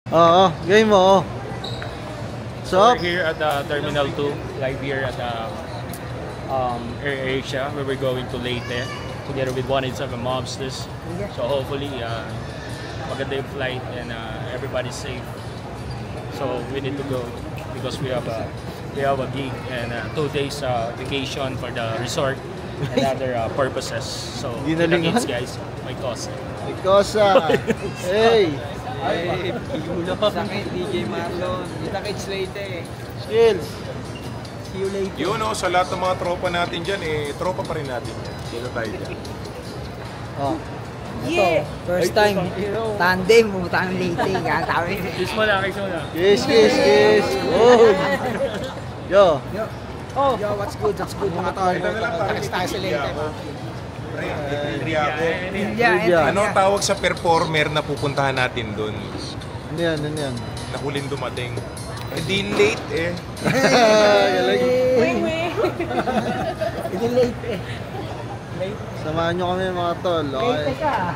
Oo, game mo. So we're here at the Terminal 2, live here at the AirAsia, where we're going to Leyte together with 187 Mobsters. So hopefully, maganda yung flight and everybody's safe. So we need to go because we have a gig and 2 days vacation for the resort and other purposes. So kita-kits guys, may kosa. May kosa. Hey. Ay, sakit, DJ Marlon. Kita-kits Leyte. Skills. See you later. Yun o, sa lahat ng mga tropa natin dyan, tropa pa rin natin yan. Dito tayo dyan. Oh. Yeah! First time, tandem, pumunta ng Leyte. Kiss mo na, kiss mo na. Kiss, kiss, kiss. Oh. Yo. Oh, yo, what's good mga tol? Takas tayo sa Leyte. Ano ang tawag sa performer na pupuntahan natin doon? Ano yan, ano yan? Nahuling dumating. Hindi late eh. Galing. Hindi late eh. Samahan nyo kami mga tol. Okay. Leyte ka.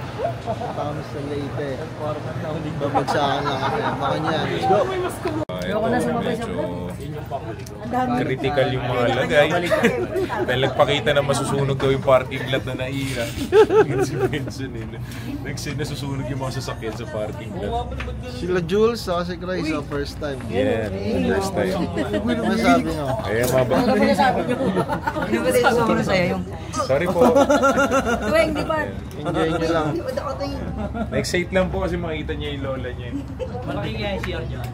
Kami sa Leyte. Babagsakan lang kami. Baka niyan. Let's go. Ayoko na sumabay sa vlog. Critical yung mga lagay. Dahil nagpakita na masusunog daw yung parking lot na naira. Si Benson eh. Nagsin na susunog yung mga sasakyan sa parking lot. Sila Jules sa si Chris sa first time. Yeah, first time. Ano masabi nyo? Ayan mga ba? Ano ba nasabi nyo? Ano ba tayo sumama sa'yo yung... Sorry po. Tuwing, di ba? Enjoy nyo lang. Na-excite lang po kasi makita niya yung lola niya. Malaki kaya yung CR dyan.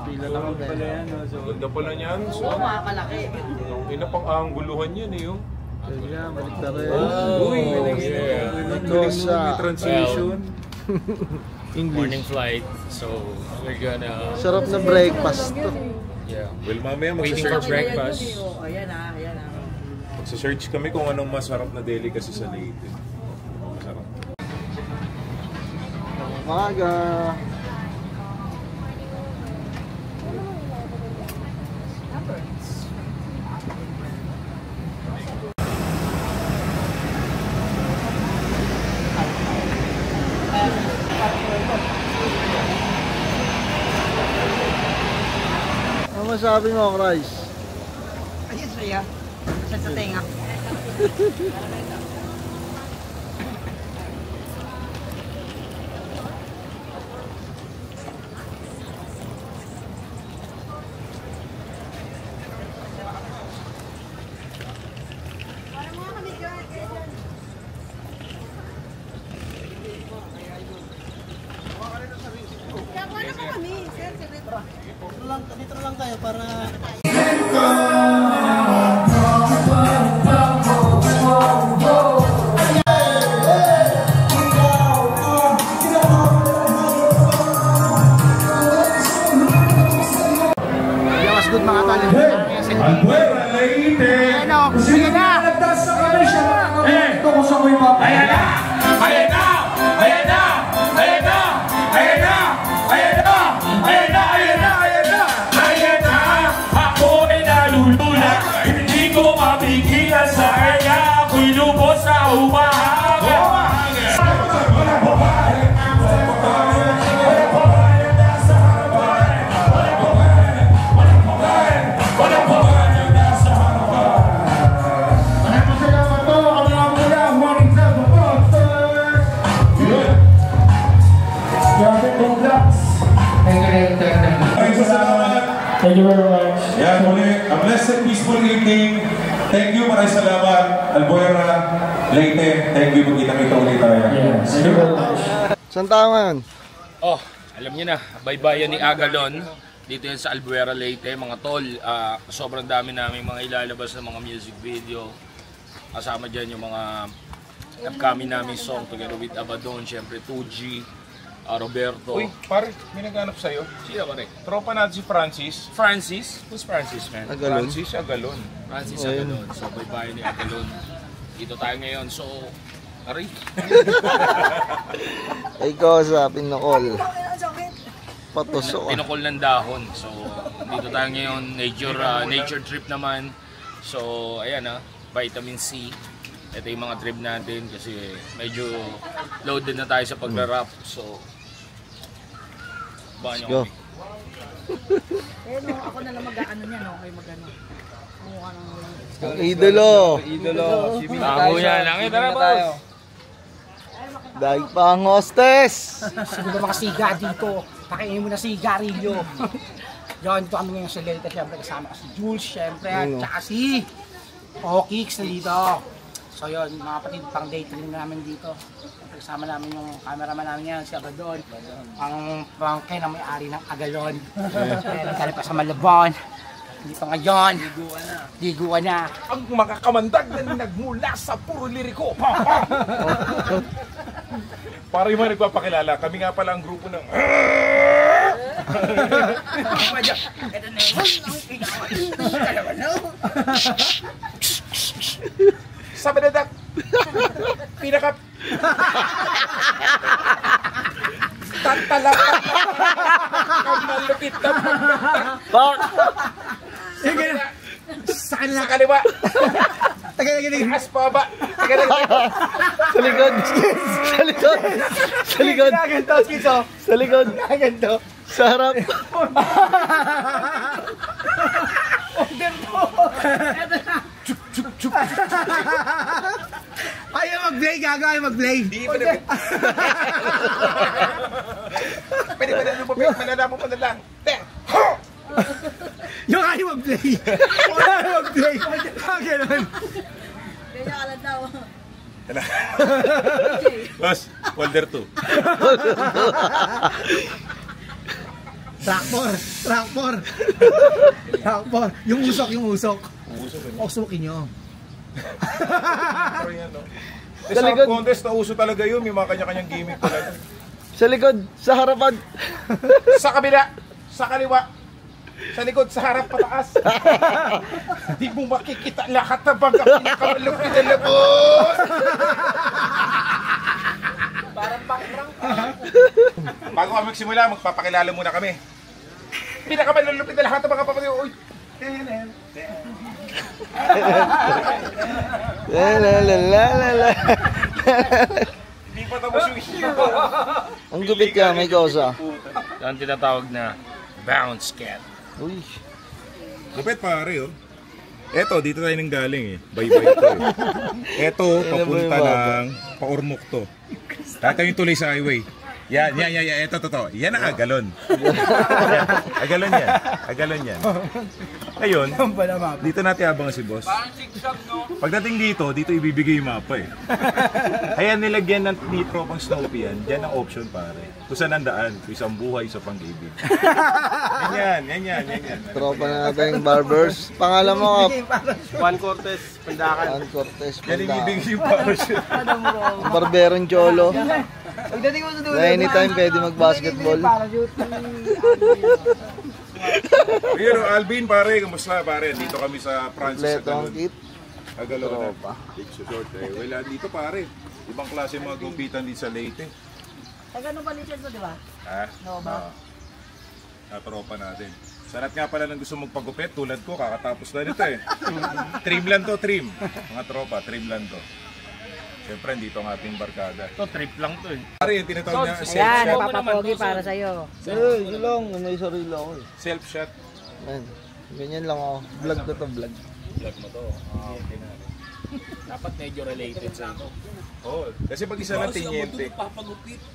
Pila lang kami. Ganda pala niyan. So, makakalaki. ina pang angguluhan yan eh. Oh. Kaya, balik na rin. Uy, Kosa. transition. English. Morning flight, so we're gonna... Sarap na breakfast to. Yeah. Well, mamaya Waiting for magsa-search. breakfast. Ayan ayan Magsa-search kami kung anong masarap na delicacy sa Leyte. Masarap. Umaga. Ano masabi mo, Christ? Ayun sa'yo. Sa tenga. Dito lang tayo para... Yawas good mga talent. Albuera, Leyte! Ano? Sige na! Ayan na! Ayan na! Ayan na! Ayan na! Ayan na! Ayan na! Ayan na! Ayan na! Ayan na! Ayan na! Ako ay nalulula. Hindi ko mabigilan sa kanya. Ako'y lubos na umahanga. Thank you very much. Yan, muli. A blessed, peaceful evening. Thank you, maraming salamat. Albuera, Leyte. Thank you, magkita-kita ulit tayo. Yes, thank you very much. Saan tayo ngayon? Oh, alam niyo na, baybayan ni Agalon. Dito yan sa Albuera, Leyte. Mga tol, sobrang dami namin mga ilalabas na mga music video. Kasama dyan yung mga upcoming namin song together with Abaddon, syempre 2G, Roberto. Uy, pare, may naghanap sa'yo. Sino ba rin? Tropa natin si Francis. Francis? Who's Francis, man? Agalon? Francis Agalon. Francis Agalon. So, baybayan ni Agalon. Dito tayo ngayon. So, aray. Ay ko sa pinakol. Patusok. Pinukol ng dahon. So, dito tayo ngayon. Nature trip naman. So, ayan vitamin C. Ito yung mga trip natin kasi medyo loaded na tayo sa pagra-rap. So, Banyo Go. kami. Eh, no, ako na lang mag-ano niya, no? Kayo mag-ano. Kumuha ng... Ang idolo. Bago yan lang. Tara, boss. Dahil pa ang hostess. Siguro mga siga dito. Pakiinin mo na sigarilyo. Yun, ito kami ngayon sa Lelita. Siyempre kasama ko si Jules, siyempre. Ano? Tsaka si Okix na dito. So yun, mga kapatid, pang date rin namin dito. Kasama namin yung cameraman namin yan, si Agadon. Ang kayo na may-ari ng Agalon. Kaya pa sa Malabon. Dito ngayon. Diguan na. Ang mga kamandag na nagmula sa puro liriko. Para yung mga nagpapakilala, kami nga pala ang grupo ng... Ito na yun. Sabi na dak, pinakap... Tatalapak ang malupit na Park! Sige na. Sa kanila. sa kaliwa. Tagal. Taas pa ba? Sa likod! Sa likod! Sa likod! Ganto, Skizo. Sa likod! Ganto. Sa harap! Ayaw mag-play, gago. Ayaw mag-play. Di ba na... Pwede ba na lumapit? Manala mo pa na lang. Yung ayaw mag-play. Ayaw mag-play. Ganun. Kaya ka lang daw. Boss, Walder 2. Tractor. Yung usok. Usukin nyo. Sa likod. contest na uso talaga yun, may mga kanya-kanyang gimmick talaga. Sa likod! Sa harapan! Sa kabila, sa kaliwa, sa likod, sa harap, pataas. Di mo makikita lahat ng bangka pinakamalupit na labos. Bago kami magsimula, magpapakilala muna kami. Pinakamalupit na lahat ng bangka papatay. Uy! La. Hindi pa tapos yung issue. Ang gupit ka, may kosa. Ang tinatawag na bounce cat. Uy. Lupit pare, oh. Eto, dito tayo nang galing eh. Bye-bye to eh. Eto, papunta ng Paormok to. Dito yung tuloy sa highway. Yan. Eto, totoo. Yan ang Agalon. Agalon yan. Ngayon, dito natin abangan si boss. Pagdating dito ibibigay yung mapa eh. Ayan, nilagyan ng nitro pang Snoopy yan. Diyan ang option pare. Kung saan ang daan, isang buhay, isa pang ibig. Yan. Tropa na natin yung barbers. Pangalan mo, Juan Cortez, Pandakan. Juan Cortez. Yan ibibigay yung parachute. Barberong Cholo. Pagdating mo sa dulo. Na anytime pwede mag-basketball. Ayun, Alvin pare, kamusta pare? Dito kami sa Francis Kompleto ang Agalon. kit. Agalon na. Tropa. Big short eh. Wala dito pare. Ibang klase mga gupitan dito sa Leyte. Taga ano ba license mo, di ba? Ha? No ba? Tropa natin. Sa lahat nga pala ng gusto magpagupit, tulad ko, kakatapos na nito eh. Trim lang to, trim. Mga tropa, trim lang to. Siyempre, dito ang ating barkada. Ito, trip lang to eh. Pare, yung tinatawag niya Ayan, self-shot. papapogi para sa'yo. Ito lang. May sarili ako eh. Self-shot. Man, ganyan lang ako. Vlog ko to, vlog. Vlog mo to. Okay na. Dapat medyo related sa ito. Oo, kasi pag isa lang tinyente.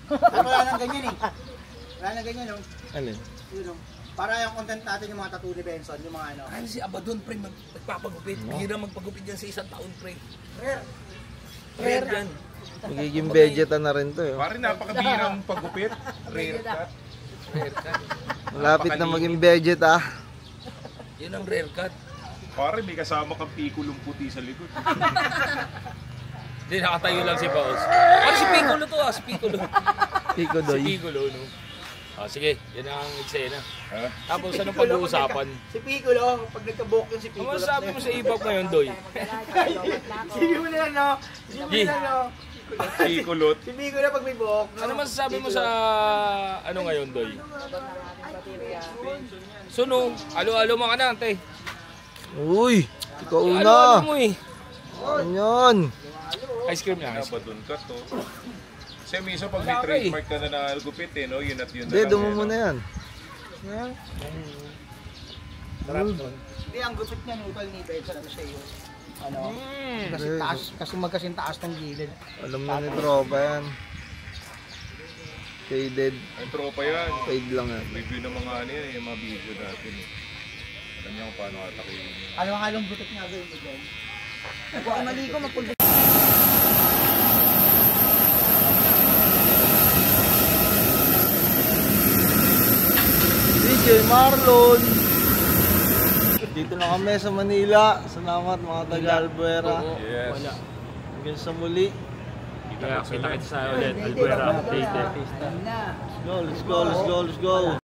Wala nang ganyan eh. Wala nang ganyan, no? Alin? Yun, no? Para yung content natin yung mga tattoo ni Benson, yung mga ano. Ano si Abadon, pre, magpapagupit. Bihira magpagupit yan sa isang taon, pre. Rare yan. Magiging vegeta na rin to eh. Pare, napakabirang pagupit. Rare cut. Malapit na maging vegeta. Yan ang rare cut. Pare, may kasama kang pikulong puti sa likod. Hindi, nakatayo lang si Paos. Ano si Piccolo to si Piccolo. Pico Si doy. Piccolo, no? Sige, yan ang eksena. Ha? Tapos anong pag-uusapan? Si Piccolo, pag nagka-book yung si Ano Piccolo. masasabi mo sa ibang ngayon, Doy? Sige mo na yan, no? Sige mo Gi. na, no? Pikulot. Si Piccolo pag may buhok, no? Ano masasabi mo sa ano ngayon, Doy? Suno, alo-alo mo ka na, ante. Uy! Ikaw Alo-alo una! mo eh. Ganyan! Ice cream niya, ice cream. Abadon ka to. Kasi minsan pag may trademark ka na nagupit eh, no? Yun at yun na Hindi, lang. dumo mo na yan. Hindi, ang gupit niya, utol ni Benson, ano siya yun? Ano? Kasi taas, kasi magkasing taas ng gilid. Alam na ni tropa yan. Faded. Ang tropa yan. Fade lang yan. Review ng mga ano yan, yung mga video natin. Alam niyo kung paano atakin. Ano ang halong gupit nga gawin mo dyan? Kung mali ko, magpulbos. DJ Marlon. Dito na kami sa Manila. Salamat mga taga-Albuera. Yes. Wala. Hanggang sa muli. Kita sa ulit. Albuera, Leyte. Let's go, let's go, let's go, let's go.